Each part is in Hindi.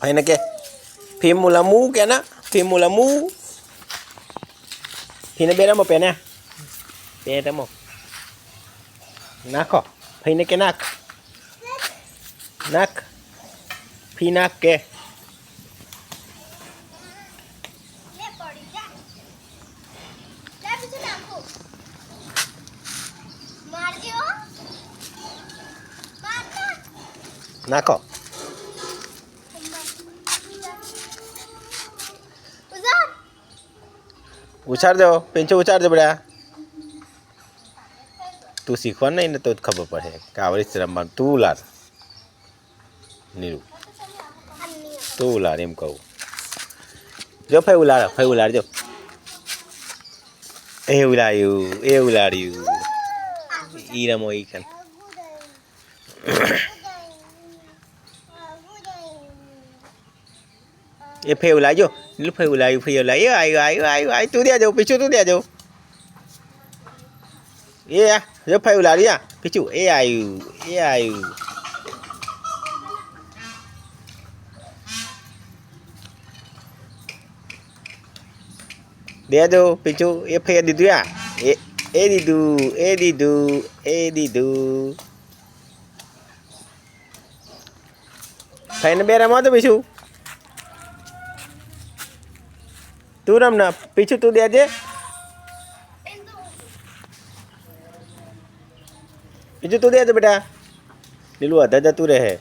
ભાઈ ને કે ફીમુલામુ કે ના ફીમુલામુ ફીને બે રમો પેને બે રમો નાખો ભાઈ ને કે નાખ નાખ ફી નાખ કે નાખો उछाड़ दो पिंचू उछाड़ दो बड़ा तू सीखवा नहीं ना तो खबर पड़े कावड़ी से रमवा तू उलार नीरू तू उलार एम कहूँ जो फै उलार जो ए उलाड़ू ई रमो ई खन ये फे उलायो नीलू फे उलायो आयो तू दे जाओ पीछू तू दे जाओ ये जो फे उलाड़िया पीछू ए आयु दे दो पीछू ये फे दीदू या ए दीदू फे ने बे रमवा दो पीछू तू रम ना पीछू तू दे दे पीछू तू दे दे बेटा नीलू आधा जा तू रहे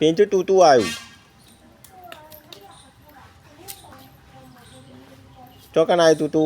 पीछू तू आयु चौकन आयु तू